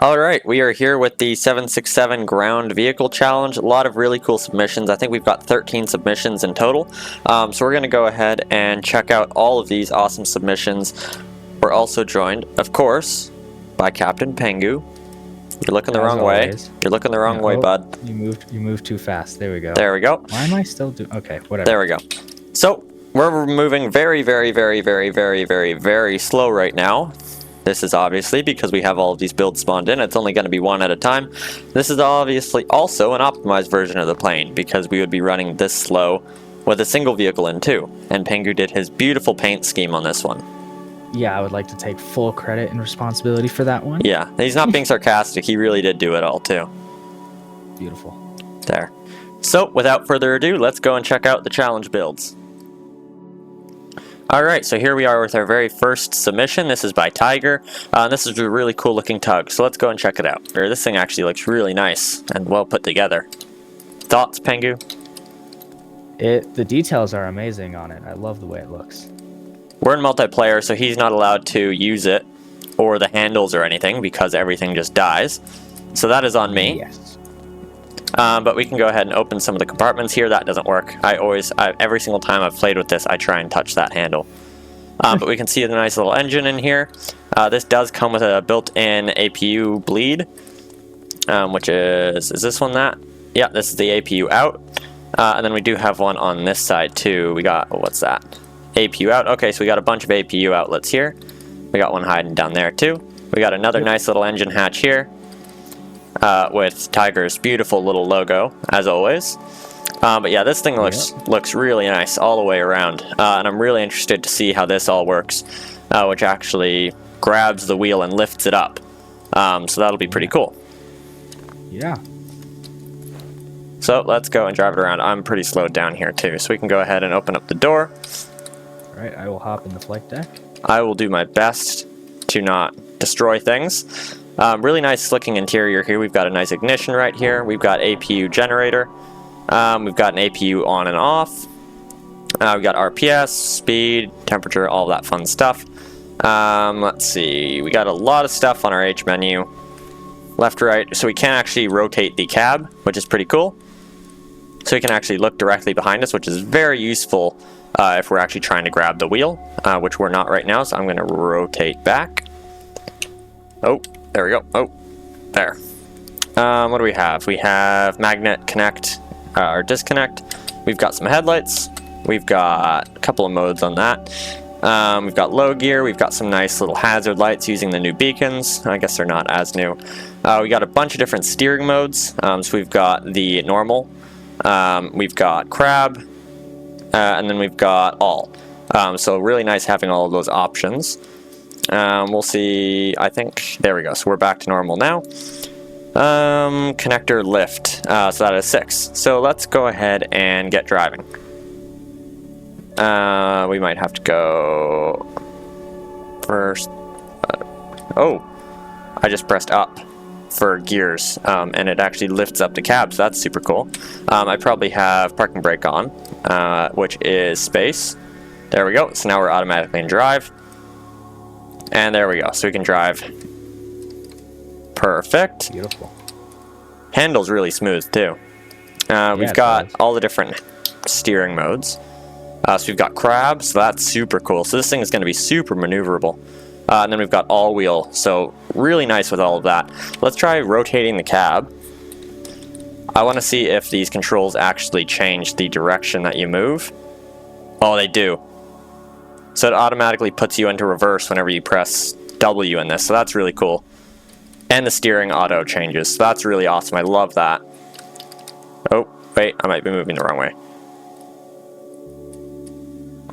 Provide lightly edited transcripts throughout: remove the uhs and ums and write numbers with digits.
Alright, we are here with the 767 Ground Vehicle Challenge. A lot of really cool submissions. I think we've got 13 submissions in total. So we're going to go ahead and check out all of these awesome submissions. We're also joined, of course, by Captain Pengu. You're looking the wrong way. You're looking the wrong way, bud. You moved too fast. There we go. There we go. Why am I still doing... Okay, whatever. There we go. So, we're moving very, very, very, very, very, very, very slow right now. This is obviously because we have all of these builds spawned in. It's only going to be one at a time. This is obviously also an optimized version of the plane because we would be running this slow with a single vehicle in too. And Pengu did his beautiful paint scheme on this one. Yeah, I would like to take full credit and responsibility for that one. Yeah, he's not being sarcastic. He really did do it all too. Beautiful. There. So, without further ado, let's go and check out the challenge builds. Alright, so here we are with our very first submission. This is by Tiger. This is a really cool looking tug, so let's go and check it out. This thing actually looks really nice and well put together. Thoughts, Pengu? The details are amazing on it. I love the way it looks. We're in multiplayer, so he's not allowed to use it or the handles or anything because everything just dies. So that is on me. Yes. But we can go ahead and open some of the compartments here. That doesn't work. Every single time I've played with this, I try and touch that handle. But we can see the nice little engine in here. This does come with a built-in APU bleed, which is this one that? Yeah, this is the APU out. And then we do have one on this side too. We got, what's that? APU out. Okay, so we got a bunch of APU outlets here. We got one hiding down there too. We got another nice little engine hatch here. With Tiger's beautiful little logo, as always. But yeah, this thing looks really nice all the way around. And I'm really interested to see how this all works, which actually grabs the wheel and lifts it up. So that'll be pretty cool. Yeah. So let's go and drive it around. I'm pretty slowed down here too, so we can go ahead and open up the door. Alright, I will hop in the flight deck. I will do my best to not destroy things. Really nice looking interior here. We've got a nice ignition right here. We've got APU generator. We've got an APU on and off. We've got RPS, speed, temperature, all that fun stuff. Let's see. We got a lot of stuff on our H menu. Left, right. So we can actually rotate the cab, which is pretty cool. So we can actually look directly behind us, which is very useful if we're actually trying to grab the wheel, which we're not right now. So I'm going to rotate back. Oh. There we go. Oh, there. What do we have? We have magnet connect or disconnect. We've got some headlights. We've got a couple of modes on that. We've got low gear. We've got some nice little hazard lights using the new beacons. I guess they're not as new. We got a bunch of different steering modes. So we've got the normal. We've got crab. And then we've got all. So really nice having all of those options. We'll see, I think, there we go, so we're back to normal now. Connector lift, so that is 6. So let's go ahead and get driving. We might have to go first. Oh, I just pressed up for gears, and it actually lifts up the cab, so that's super cool. I probably have parking brake on, which is space. There we go, so now we're automatically in drive. And there we go, so we can drive. Perfect. Beautiful. Handle's really smooth too. We've got all the different steering modes. So we've got crab, so that's super cool. So this thing is going to be super maneuverable. And then we've got all wheel, so really nice with all of that. Let's try rotating the cab. I want to see if these controls actually change the direction that you move. Oh, they do. So it automatically puts you into reverse whenever you press W in this, so that's really cool. And the steering auto changes, so that's really awesome. I love that. Oh, wait, I might be moving the wrong way.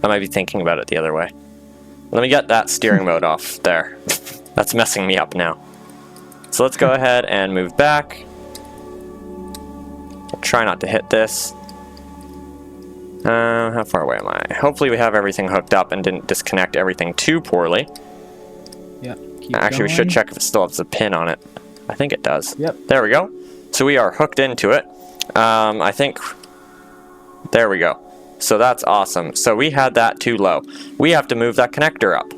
I might be thinking about it the other way. Let me get that steering mode off there. That's messing me up now. So let's go ahead and move back. I'll try not to hit this. How far away am I? Hopefully we have everything hooked up and didn't disconnect everything too poorly. Yeah. Actually, we should check if it still has a pin on it. I think it does. Yep. There we go. So we are hooked into it. I think... There we go. So that's awesome. So we had that too low. We have to move that connector up.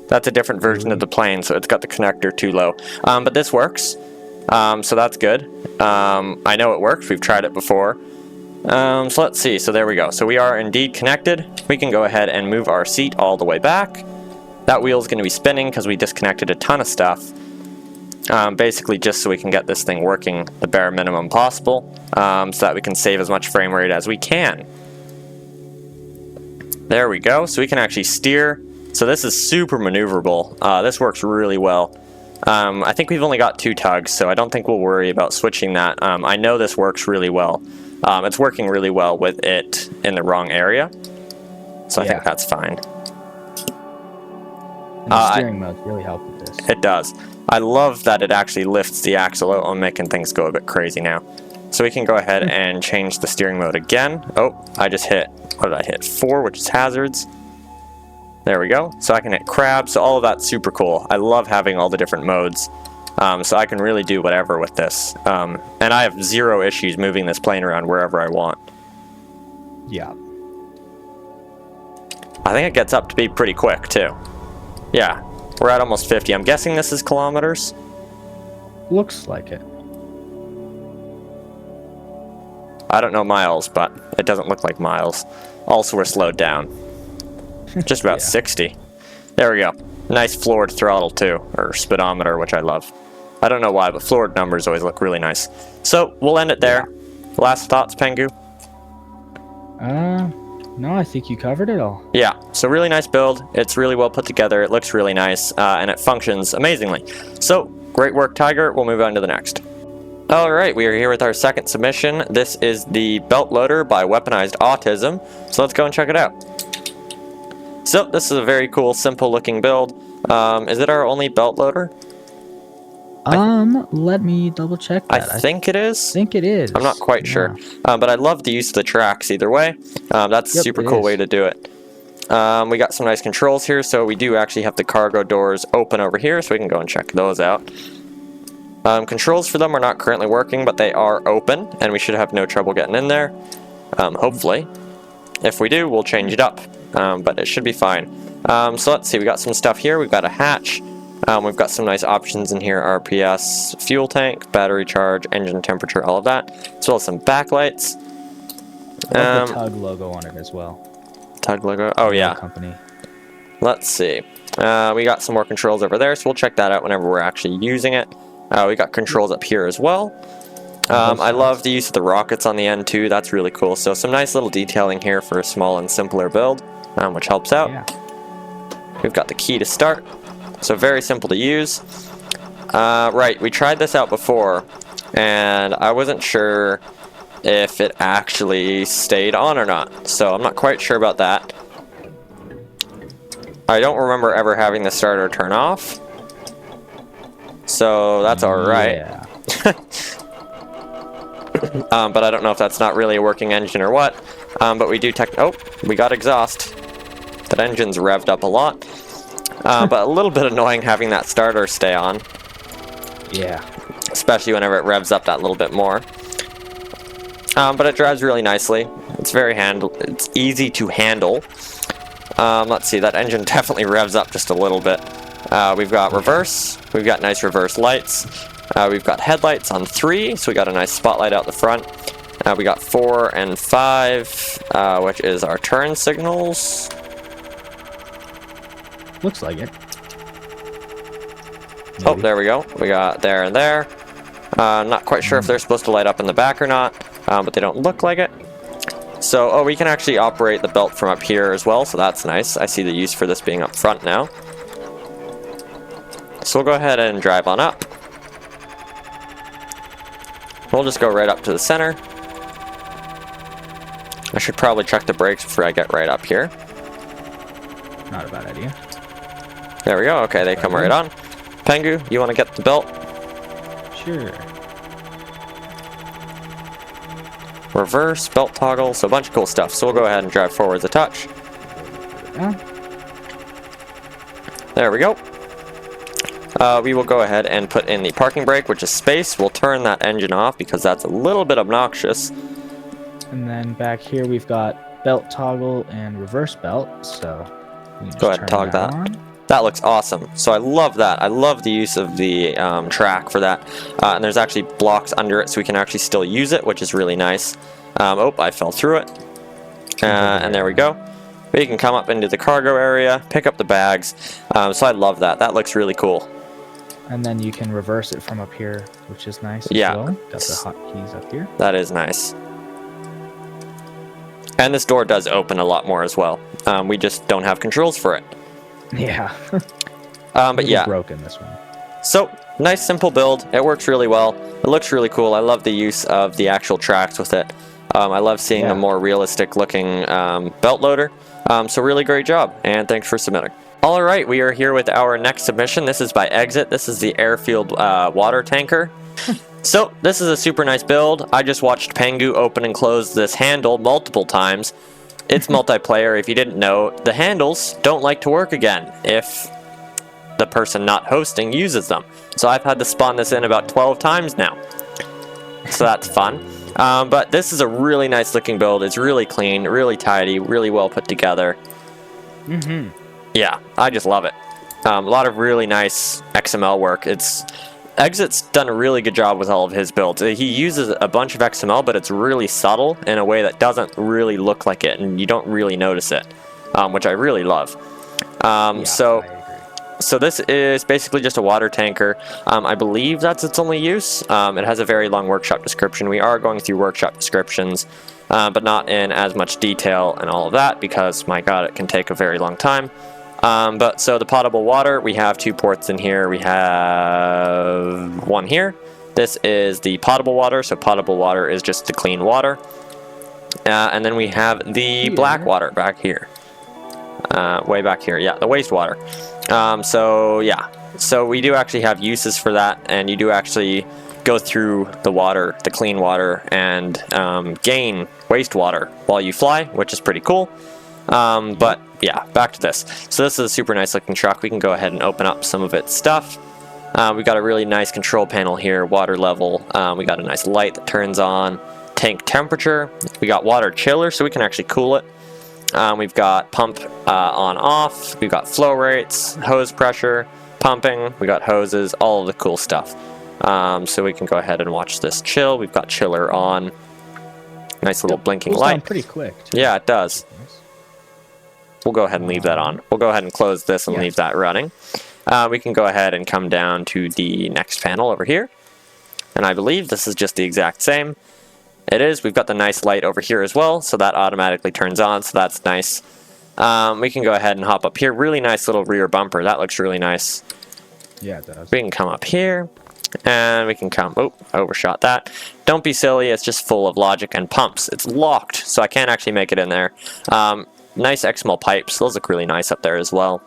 That's a different version of the plane, so it's got the connector too low. But this works, so that's good. I know it works. We've tried it before. So let's see. So there we go. So we are indeed connected. We can go ahead and move our seat all the way back. That wheel is going to be spinning because we disconnected a ton of stuff. Basically just so we can get this thing working the bare minimum possible, so that we can save as much frame rate as we can. There we go. So we can actually steer. So this is super maneuverable. This works really well. I think we've only got 2 tugs, so I don't think we'll worry about switching that. I know this works really well. It's working really well with it in the wrong area, so I think that's fine. And the steering modes really help with this. It does. I love that it actually lifts the axle out and making things go a bit crazy now. So we can go ahead and change the steering mode again. Oh, I just hit, what did I hit? 4, which is hazards. There we go. So I can hit crab, so all of that's super cool. I love having all the different modes. So I can really do whatever with this. And I have 0 issues moving this plane around wherever I want. Yeah. I think it gets up to be pretty quick too. Yeah, we're at almost 50. I'm guessing this is kilometers. Looks like it. I don't know miles, but it doesn't look like miles. Also, we're slowed down. Just about 60. There we go. Nice floored throttle too, or speedometer, which I love. I don't know why, but floored numbers always look really nice. So we'll end it there. Last thoughts, Pengu? No, I think you covered it all. Yeah, so really nice build. It's really well put together. It looks really nice, and it functions amazingly. So, great work, Tiger. We'll move on to the next. All right, we are here with our second submission. This is the Belt Loader by Weaponized Autism. So let's go and check it out. So this is a very cool, simple looking build. Is it our only belt loader? Let me double check that. I think it is. I think it is. I'm not quite sure. But I love the use of the tracks either way. That's a super cool way to do it. We got some nice controls here, so we do actually have the cargo doors open over here, so we can go and check those out. Controls for them are not currently working, but they are open, and we should have no trouble getting in there. Hopefully. If we do, we'll change it up, but it should be fine. So let's see, we got some stuff here. We've got a hatch. We've got some nice options in here, RPS, fuel tank, battery charge, engine temperature, all of that, as well as some backlights. The Tug logo on it as well. Tug logo? Oh, yeah. Company. Let's see. We got some more controls over there, so we'll check that out whenever we're actually using it. We got controls up here as well. I love the use of the rockets on the end, too. That's really cool. So some nice little detailing here for a small and simpler build, which helps out. Yeah. We've got the key to start. So very simple to use. Right, we tried this out before, and I wasn't sure if it actually stayed on or not. So I'm not quite sure about that. I don't remember ever having the starter turn off. So that's alright. Yeah. But I don't know if that's not really a working engine or what. But we do oh, we got exhaust. That engine's revved up a lot. But a little bit annoying having that starter stay on. Yeah. Especially whenever it revs up that little bit more. But it drives really nicely. It's it's easy to handle. Let's see, that engine definitely revs up just a little bit. We've got reverse. We've got nice reverse lights. We've got headlights on 3, so we got a nice spotlight out the front. We got 4 and 5, which is our turn signals. Looks like it. Maybe. Oh, there we go. We got there and there. Not quite sure if they're supposed to light up in the back or not, but they don't look like it. So, oh, we can actually operate the belt from up here as well, so that's nice. I see the use for this being up front now. So we'll go ahead and drive on up. We'll just go right up to the center. I should probably check the brakes before I get right up here. Not a bad idea. There we go. Okay, they come right on. Pengu, you want to get the belt? Sure. Reverse, belt toggle, so a bunch of cool stuff. So we'll go ahead and drive forwards a touch. Yeah. There we go. We will go ahead and put in the parking brake, which is space. We'll turn that engine off because that's a little bit obnoxious. And then back here we've got belt toggle and reverse belt, so we can Go ahead and toggle that. on. That looks awesome. So I love that. I love the use of the track for that. And there's actually blocks under it so we can actually still use it, which is really nice. Oh, I fell through it. And there we go. We can come up into the cargo area, pick up the bags. So I love that. That looks really cool. And then you can reverse it from up here, which is nice. Yeah. As well. Got the hotkeys up here. That is nice. And this door does open a lot more as well. We just don't have controls for it. Yeah. But yeah. Broken this one. So, nice simple build. It works really well. It looks really cool. I love the use of the actual tracks with it. I love seeing a more realistic looking belt loader. So really great job, and thanks for submitting. Alright, we are here with our next submission. This is by Exit. This is the Airfield water tanker. So, this is a super nice build. I just watched Pengu open and close this handle multiple times. It's multiplayer. If you didn't know, the handles don't like to work again if the person not hosting uses them. So I've had to spawn this in about 12 times now. So that's fun. But this is a really nice looking build. It's really clean, really tidy, really well put together. Yeah, I just love it. A lot of really nice XML work. Exit's done a really good job with all of his builds. He uses a bunch of XML, but it's really subtle in a way that doesn't really look like it, and you don't really notice it, which I really love. So this is basically just a water tanker. I believe that's its only use. It has a very long workshop description. We are going through workshop descriptions, but not in as much detail and all of that, because, my god, it can take a very long time. So the potable water, we have 2 ports in here. We have one here. This is the potable water, so potable water is just the clean water. And then we have the black water back here. Way back here, yeah, the wastewater. So we do actually have uses for that, and you do actually go through the water, the clean water, and gain wastewater while you fly, which is pretty cool. But yeah, back to this. So this is a super nice looking truck. We can go ahead and open up some of its stuff. We've got a really nice control panel here, water level. We got a nice light that turns on, tank temperature. We got water chiller, so we can actually cool it. We've got pump on off. We've got flow rates, hose pressure, pumping. We got hoses, all of the cool stuff. So we can go ahead and watch this chill. We've got chiller on. Nice little blinking light. Pretty quick, too. Yeah, it does. We'll go ahead and leave that on. We'll go ahead and close this and leave that running. We can go ahead and come down to the next panel over here. And I believe this is just the exact same. It is. We've got the nice light over here as well, so that automatically turns on, so that's nice. We can go ahead and hop up here. Really nice little rear bumper. That looks really nice. Yeah, it does. We can come up here, and we can come... Oh, overshot that. Don't be silly. It's just full of logic and pumps. It's locked, so I can't actually make it in there. Nice XML pipes. Those look really nice up there as well.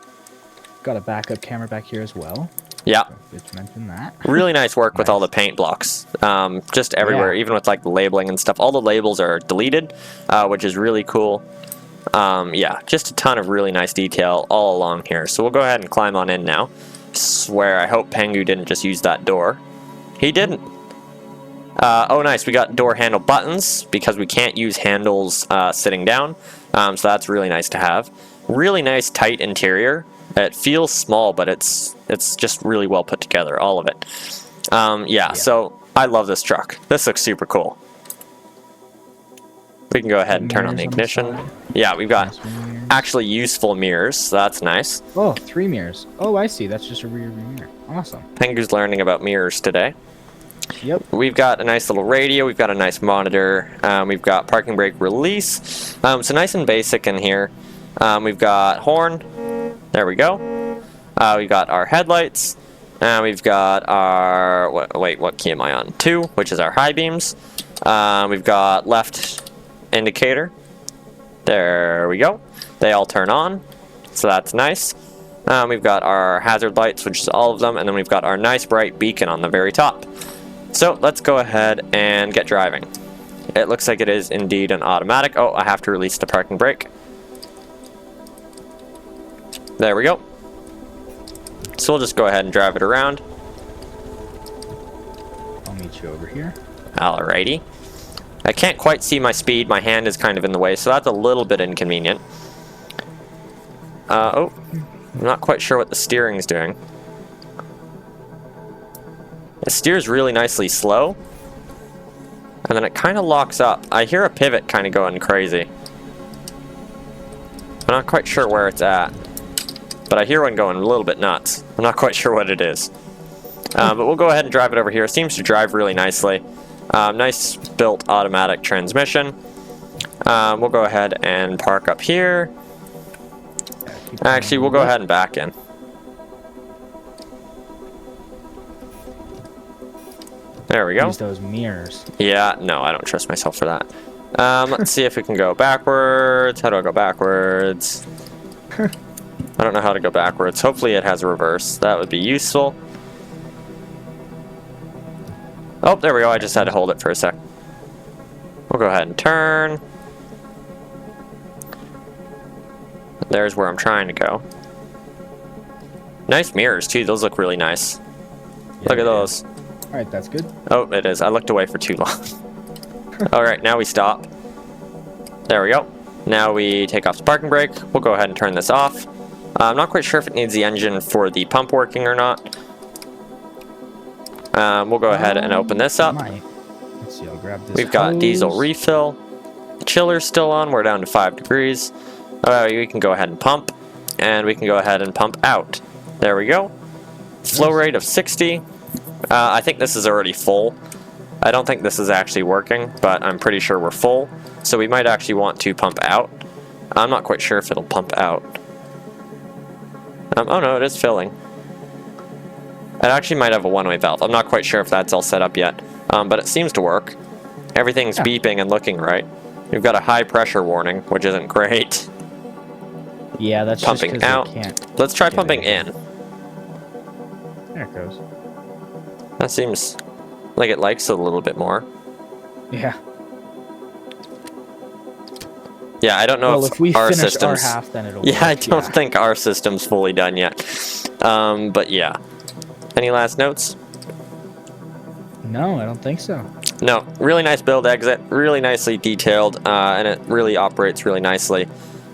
Got a backup camera back here as well. Yeah. Good to mention that. Really nice work with all the paint blocks. Just everywhere, even with like the labeling and stuff. All the labels are deleted, which is really cool. Yeah, just a ton of really nice detail all along here. So we'll go ahead and climb on in now. Swear, I hope Pengu didn't just use that door. He didn't. Oh, nice. We got door handle buttons because we can't use handles sitting down. So that's really nice to have. Really nice tight interior. It feels small, but it's just really well put together, all of it. Yeah, so I love this truck. This looks super cool. We can go ahead and turn on the ignition. Yeah, we've got actually useful mirrors, so that's nice. Oh, 3 mirrors. Oh, I see. That's just a rear view mirror. Awesome. Pengu's learning about mirrors today. Yep. We've got a nice little radio. We've got a nice monitor. We've got parking brake release. So nice and basic in here. We've got horn. There we go. We've got our headlights. We've got our... what key am I on? 2, which is our high beams. We've got left indicator. There we go. They all turn on. So that's nice. We've got our hazard lights, which is all of them. And then we've got our nice bright beacon on the very top. So let's go ahead and get driving. It looks like it is indeed an automatic. Oh, I have to release the parking brake. There we go. So we'll just go ahead and drive it around. I'll meet you over here. Alrighty. I can't quite see my speed. My hand is kind of in the way, so that's a little bit inconvenient. Oh, I'm not quite sure what the steering's doing. It steers really nicely slow. And then it kind of locks up. I hear a pivot kind of going crazy. I'm not quite sure where it's at. But I hear one going a little bit nuts. I'm not quite sure what it is. But we'll go ahead and drive it over here. It seems to drive really nicely. Nice built automatic transmission. We'll go ahead and park up here. Actually, we'll go ahead and back in. There we go. Use those mirrors. Yeah, no, I don't trust myself for that. Let's see if we can go backwards. How do I go backwards? I don't know how to go backwards. Hopefully it has a reverse. That would be useful. Oh, there we go. I just had to hold it for a sec. We'll go ahead and turn. There's where I'm trying to go. Nice mirrors, too. Those look really nice. Yeah, Look at those. Alright, that's good. Oh, it is. I looked away for too long. Alright, now we stop. There we go. Now we take off the parking brake. We'll go ahead and turn this off. I'm not quite sure if it needs the engine for the pump working or not. We'll go ahead and open this up. Let's see, I'll grab this. We've got diesel refill. The chiller's still on. We're down to 5 degrees. We can go ahead and pump. And we can go ahead and pump out. There we go. Flow rate of 60. I think this is already full. I don't think this is actually working, but I'm pretty sure we're full. So we might actually want to pump out. I'm not quite sure if it'll pump out. Oh no, it is filling. It actually might have a one-way valve. I'm not quite sure if that's all set up yet, but it seems to work. Everything's beeping and looking right. We've got a high pressure warning, which isn't great. Yeah, that's pumping just out. Let's try pumping in. There it goes. That seems like it likes it a little bit more. Yeah. Yeah, I don't know if we our finish systems. our half, then it'll Yeah, work. I don't think our system's fully done yet. But yeah. Any last notes? No, I don't think so. No, really nice build exit, really nicely detailed, and it really operates really nicely.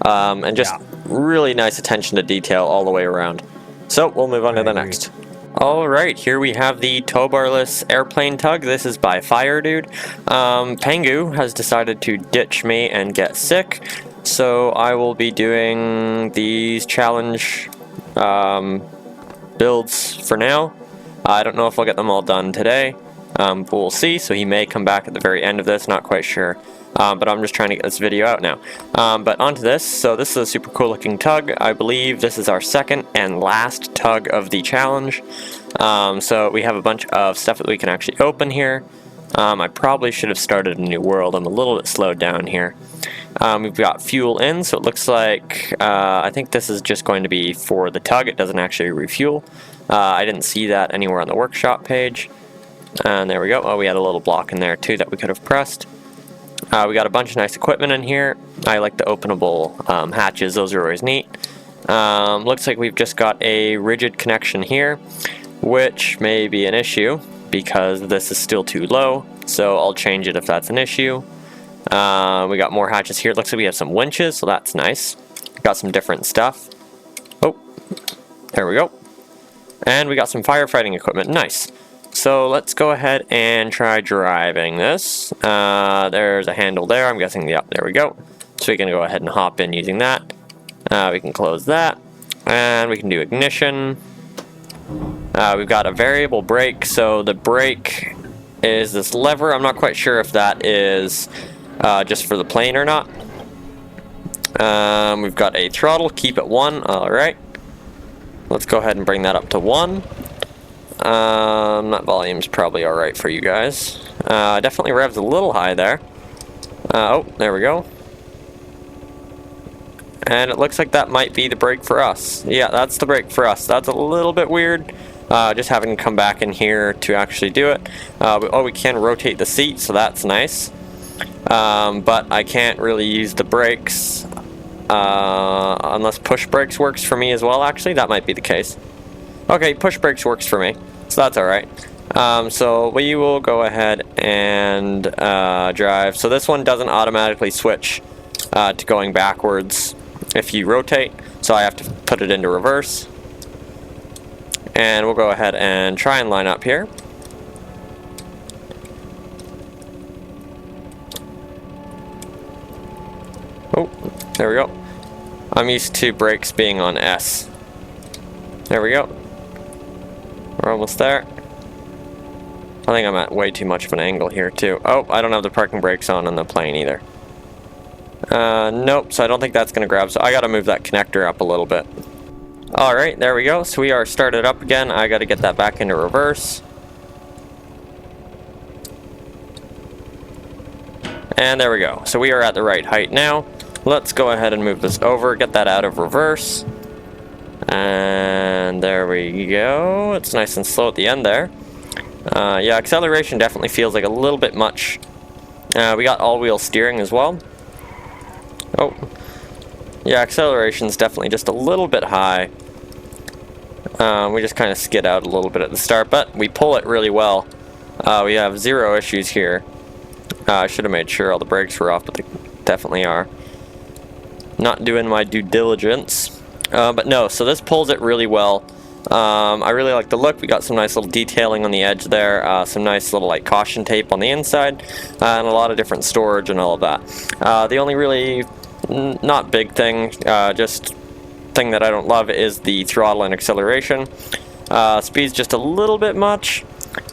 And just really nice attention to detail all the way around. So we'll move on to the next. Alright, here we have the Towbarless Airplane Tug. This is by Fire Dude. Pangu has decided to ditch me and get sick, so I will be doing these challenge builds for now. I don't know if I'll get them all done today, but we'll see. So he may come back at the very end of this, not quite sure. But I'm just trying to get this video out now. But onto this. So this is a super cool looking tug. I believe this is our second and last tug of the challenge. So we have a bunch of stuff that we can actually open here. I probably should have started a new world. I'm a little bit slowed down here. We've got fuel in, so it looks like I think this is just going to be for the tug. It doesn't actually refuel. I didn't see that anywhere on the workshop page. And there we go. Oh, we had a little block in there too that we could have pressed. We got a bunch of nice equipment in here. I like the openable hatches. Those are always neat. Looks like we've just got a rigid connection here, which may be an issue because this is still too low. So I'll change it if that's an issue. We got more hatches here. It looks like we have some winches, so that's nice. Got some different stuff. Oh, there we go. And we got some firefighting equipment. Nice. So let's go ahead and try driving this. There's a handle there. I'm guessing, yep, there we go. So we can go ahead and hop in using that. We can close that. And we can do ignition. We've got a variable brake. So the brake is this lever. I'm not quite sure if that is just for the plane or not. We've got a throttle. Keep it 1. All right. Let's go ahead and bring that up to 1. That volume's probably alright for you guys. Definitely revs a little high there. Oh, there we go. And it looks like that might be the brake for us. Yeah, that's the brake for us. That's a little bit weird. Just having to come back in here to actually do it. We can rotate the seat, so that's nice. But I can't really use the brakes unless push brakes works for me as well, actually. That might be the case. Okay, push brakes works for me, so that's alright. So we will go ahead and drive. So this one doesn't automatically switch to going backwards. if you rotate, so I have to put it into reverse. And we'll go ahead and try and line up here. Oh, there we go. I'm used to brakes being on S. There we go. We're almost there. I think I'm at way too much of an angle here too. Oh, I don't have the parking brakes on the plane either. Nope, so I don't think that's gonna grab, so I gotta move that connector up a little bit. Alright, there we go. So we are started up again. I gotta get that back into reverse. And there we go. So we are at the right height now. Let's go ahead and move this over, get that out of reverse. And there we go. It's nice and slow at the end there. Yeah, acceleration definitely feels like a little bit much. We got all-wheel steering as well. Oh. Yeah, acceleration's definitely just a little bit high. We just kind of skid out a little bit at the start, but we pull it really well. We have zero issues here. I should have made sure all the brakes were off, but they definitely are. Not doing my due diligence. But no, so this pulls it really well. I really like the look. We got some nice little detailing on the edge there, some nice little like caution tape on the inside, and a lot of different storage and all of that. The only really not big thing, just thing that I don't love is the throttle and acceleration. Speed's just a little bit much.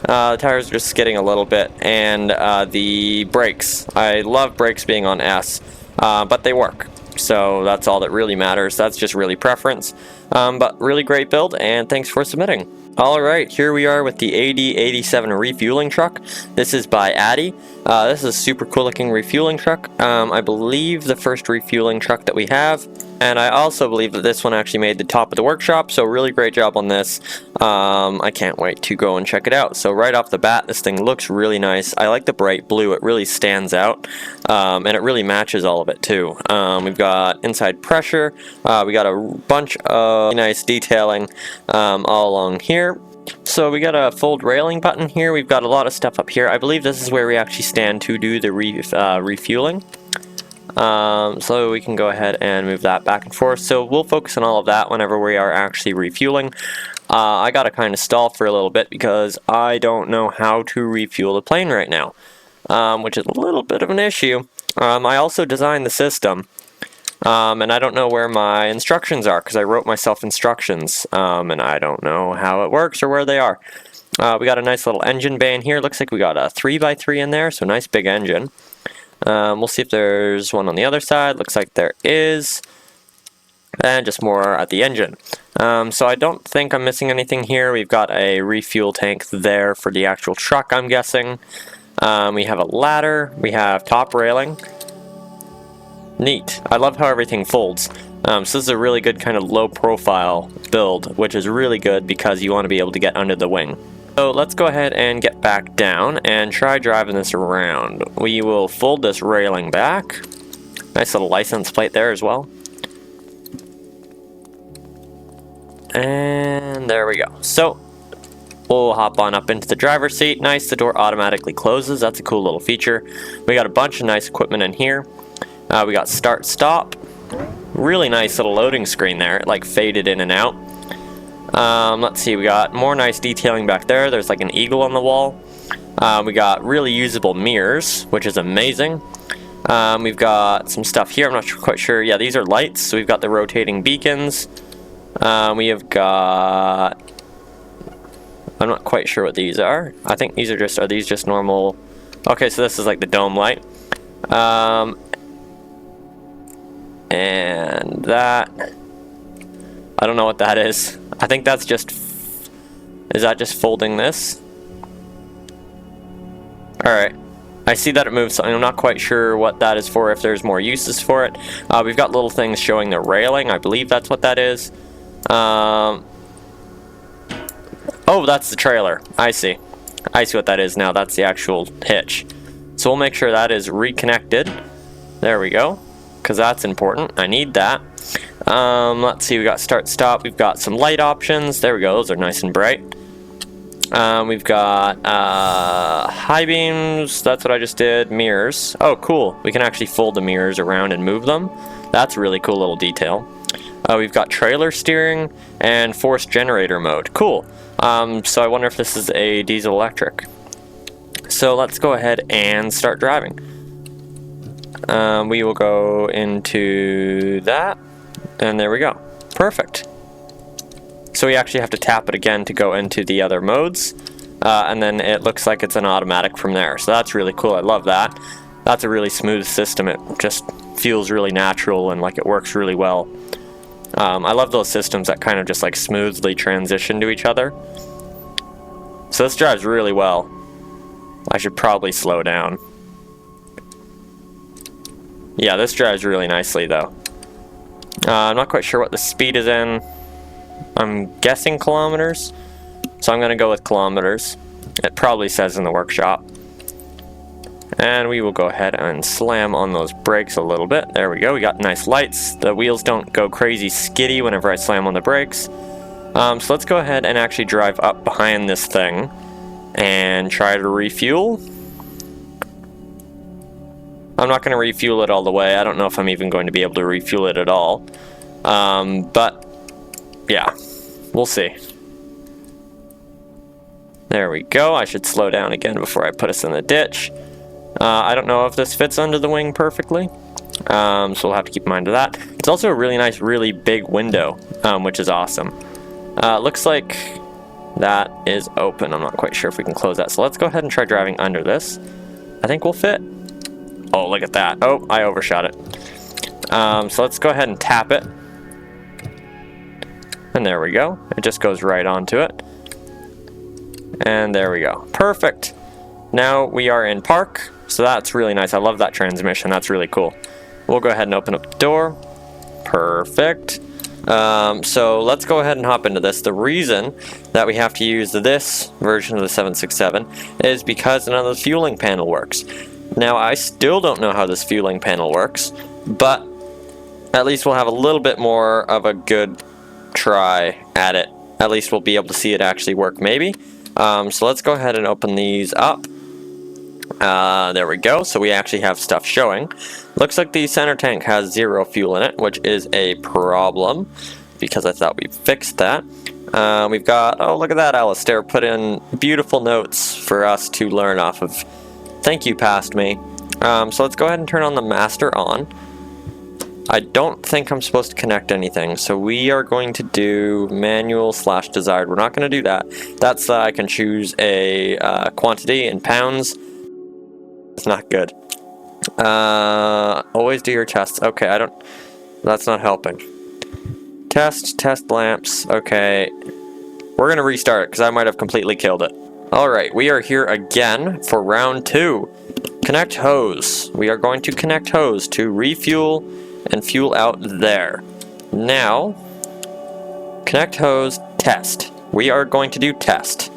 The tires are just skidding a little bit, and the brakes. I love brakes being on S, but they work. So that's all that really matters. That's just really preference. But really great build, and thanks for submitting. Alright, here we are with the AD-87 refueling truck. This is by Addy. This is a super cool looking refueling truck. I believe the first refueling truck that we have. And I also believe that this one actually made the top of the workshop, so really great job on this. I can't wait to go and check it out. So right off the bat, this thing looks really nice. I like the bright blue, it really stands out, and it really matches all of it too. We've got inside pressure, we got a bunch of nice detailing all along here. So we got a fold railing button here, we've got a lot of stuff up here. I believe this is where we actually stand to do the refueling. So we can go ahead and move that back and forth. So we'll focus on all of that whenever we are actually refueling. I gotta kind of stall for a little bit because I don't know how to refuel the plane right now, which is a little bit of an issue. I also designed the system, and I don't know where my instructions are because I wrote myself instructions, and I don't know how it works or where they are. We got a nice little engine bay in here. Looks like we got a 3x3 in there, so nice big engine. We'll see if there's one on the other side. Looks like there is. And just more at the engine. So I don't think I'm missing anything here. We've got a refuel tank there for the actual truck, I'm guessing. We have a ladder. We have top railing. Neat. I love how everything folds. So this is a really good kind of low profile build, which is really good because you want to be able to get under the wing. So let's go ahead and get back down and try driving this around. We will fold this railing back. Nice little license plate there as well. And there we go. So we'll hop on up into the driver's seat. Nice, the door automatically closes. That's a cool little feature. We got a bunch of nice equipment in here. We got start stop. Really nice little loading screen there. It like faded in and out. Let's see, we got more nice detailing back there. There's like an eagle on the wall. We got really usable mirrors, which is amazing. We've got some stuff here. I'm not quite sure. Yeah, these are lights. So we've got the rotating beacons. We have got... I'm not quite sure what these are. I think these are these just normal... Okay, so this is like the dome light. And that... I don't know what that is. I think that's just... Is that just folding this? Alright. I see that it moves, so I'm not quite sure what that is for, if there's more uses for it. We've got little things showing the railing. I believe that's what that is. Oh, that's the trailer. I see. I see what that is now. That's the actual hitch. So we'll make sure that is reconnected. There we go. Because that's important. I need that. Let's see, we got start stop. We've got some light options. There we go. Those are nice and bright. We've got high beams. That's what I just did. Mirrors. Oh, cool. We can actually fold the mirrors around and move them. That's a really cool little detail. We've got trailer steering and forced generator mode. Cool. So I wonder if this is a diesel electric. So let's go ahead and start driving. We will go into that, and there we go. Perfect. So we actually have to tap it again to go into the other modes, and then it looks like it's an automatic from there. So that's really cool. I love that. That's a really smooth system. It just feels really natural and like it works really well. I love those systems that kind of just like smoothly transition to each other. So this drives really well. I should probably slow down. Yeah, this drives really nicely though. I'm not quite sure what the speed is in. I'm guessing kilometers, so I'm going to go with kilometers. It probably says in the workshop. And we will go ahead and slam on those brakes a little bit. There we go, we got nice lights. The wheels don't go crazy skiddy whenever I slam on the brakes. So let's go ahead and actually drive up behind this thing and try to refuel. I'm not going to refuel it all the way. I don't know if I'm even going to be able to refuel it at all. But yeah, we'll see. There we go. I should slow down again before I put us in the ditch. I don't know if this fits under the wing perfectly, so we'll have to keep in mind of that. It's also a really nice, really big window, which is awesome. Looks like that is open. I'm not quite sure if we can close that. So let's go ahead and try driving under this. I think we'll fit. Oh, look at that. Oh, I overshot it. So let's go ahead and tap it. And there we go. It just goes right onto it. And there we go. Perfect. Now we are in park. So that's really nice. I love that transmission. That's really cool. We'll go ahead and open up the door. Perfect. So let's go ahead and hop into this. The reason that we have to use this version of the 767 is because none of the fueling panel works. Now I still don't know how this fueling panel works, but at least we'll have a little bit more of a good try at it. At least we'll be able to see it actually work maybe. So let's go ahead and open these up. There we go. So we actually have stuff showing. Looks like the center tank has 0 fuel in it, which is a problem because I thought we fixed that. We've got, oh look at that, Alistair put in beautiful notes for us to learn off of. Thank you, past me. So let's go ahead and turn on the master on. I don't think I'm supposed to connect anything, so we are going to do manual/desired. We're not going to do that. That's I can choose a quantity in pounds. It's not good. Always do your tests. Okay, I don't. That's not helping. Test lamps. Okay, we're gonna restart because I might have completely killed it. All right, we are here again for round 2. Connect hose. We are going to connect hose to refuel and fuel out there. Now, connect hose, test. We are going to do test.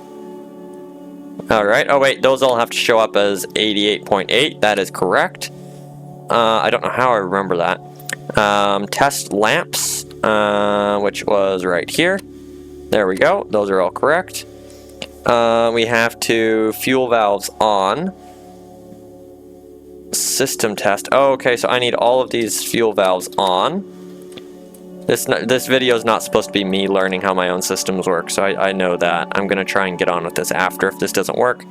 Alright, oh wait, those all have to show up as 88.8. That is correct. I don't know how I remember that. Test lamps, which was right here. There we go, those are all correct. We have to fuel valves on. System test. Oh, okay, so I need all of these fuel valves on. This video is not supposed to be me learning how my own systems work, so I know that. I'm going to try and get on with this after if this doesn't work.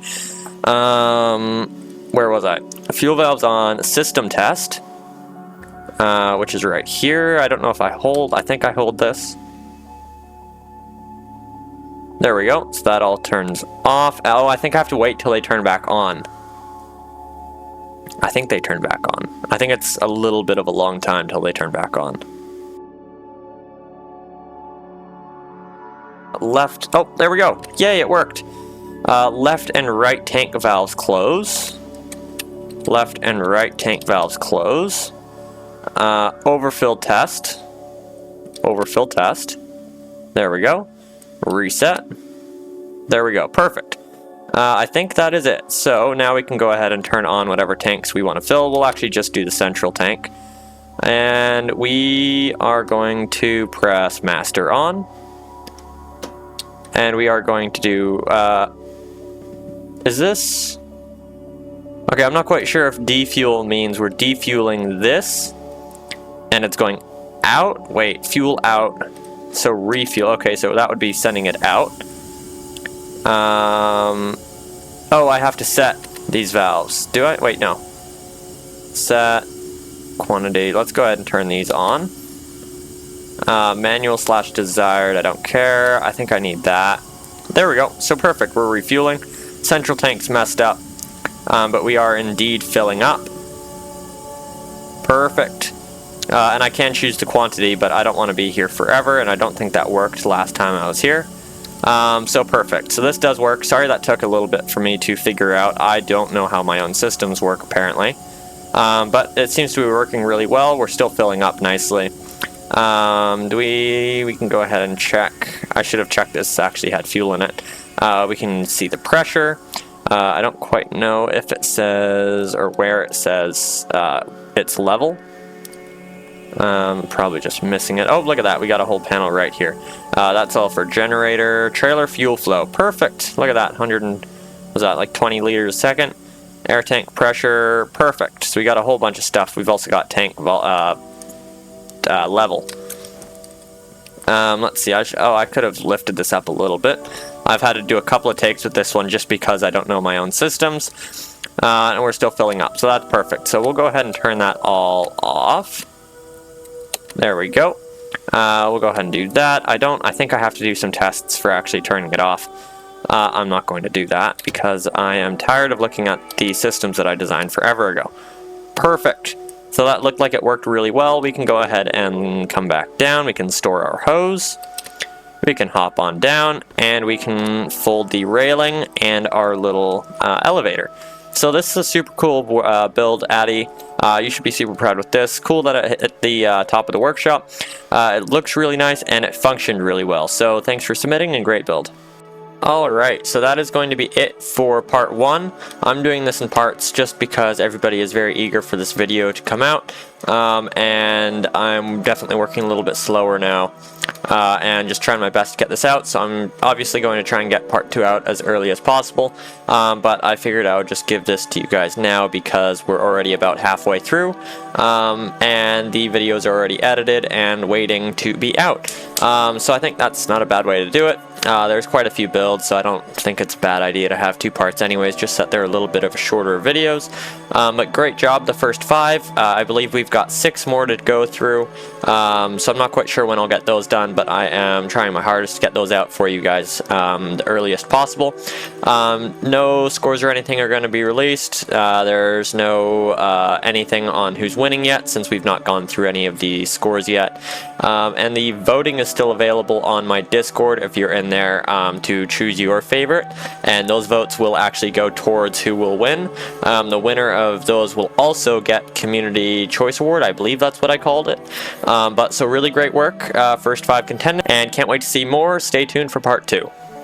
Where was I? Fuel valves on, system test, which is right here. I don't know if I hold. I think I hold this. There we go. So that all turns off. Oh, I think I have to wait till they turn back on. I think they turn back on. I think it's a little bit of a long time till they turn back on. Left. Oh, there we go. Yay, it worked. Left and right tank valves close. Left and right tank valves close. Overfill test. Overfill test. There we go. Reset. There we go. Perfect. I think that is it. So now we can go ahead and turn on whatever tanks we want to fill. We'll actually just do the central tank. And we are going to press master on. And we are going to do, is this? Okay, I'm not quite sure if defuel means we're defueling this and it's going out. Wait, fuel out. So refuel. Okay, so that would be sending it out. Oh, I have to set these valves. Do I? Wait, no. Set quantity. Let's go ahead and turn these on. Manual / desired. I don't care. I think I need that. There we go. So perfect. We're refueling. Central tank's messed up, but we are indeed filling up. Perfect. And I can choose the quantity, but I don't want to be here forever, and I don't think that worked last time I was here. So perfect. So this does work. Sorry that took a little bit for me to figure out. I don't know how my own systems work, apparently. But it seems to be working really well. We're still filling up nicely. We can go ahead and check. I should have checked this actually had fuel in it. We can see the pressure. I don't quite know if it says or where it says its level. Probably just missing it. Oh, look at that. We got a whole panel right here. That's all for generator. Trailer fuel flow. Perfect. Look at that. 100 and, was that like 20 liters a second? Air tank pressure. Perfect. So we got a whole bunch of stuff. We've also got tank level. Let's see. I could have lifted this up a little bit. I've had to do a couple of takes with this one just because I don't know my own systems. And we're still filling up. So that's perfect. So we'll go ahead and turn that all off. There we go. We'll go ahead and do that. I think I have to do some tests for actually turning it off. I'm not going to do that because I am tired of looking at the systems that I designed forever ago. Perfect. So that looked like it worked really well. We can go ahead and come back down. We can store our hose. We can hop on down and we can fold the railing and our little elevator. So this is a super cool build, Addy. You should be super proud with this. Cool that it hit the top of the workshop. It looks really nice and it functioned really well. So thanks for submitting and great build. Alright, so that is going to be it for part 1. I'm doing this in parts just because everybody is very eager for this video to come out. And I'm definitely working a little bit slower now. And just trying my best to get this out, so I'm obviously going to try and get part 2 out as early as possible, but I figured I would just give this to you guys now because we're already about halfway through, and the videos are already edited and waiting to be out. So I think that's not a bad way to do it. There's quite a few builds, so I don't think it's a bad idea to have 2 parts anyways, just that they're a little bit of shorter videos. But great job, the first 5. I believe we've got 6 more to go through, so I'm not quite sure when I'll get those done, but I am trying my hardest to get those out for you guys the earliest possible. No scores or anything are going to be released. There's no anything on who's winning yet, since we've not gone through any of the scores yet. And the voting is still available on my Discord if you're in there to choose your favorite, and those votes will actually go towards who will win. The winner of those will also get Community Choice Award. I believe that's what I called it. But so really great work, first 5 contenders, and can't wait to see more. Stay tuned for part 2.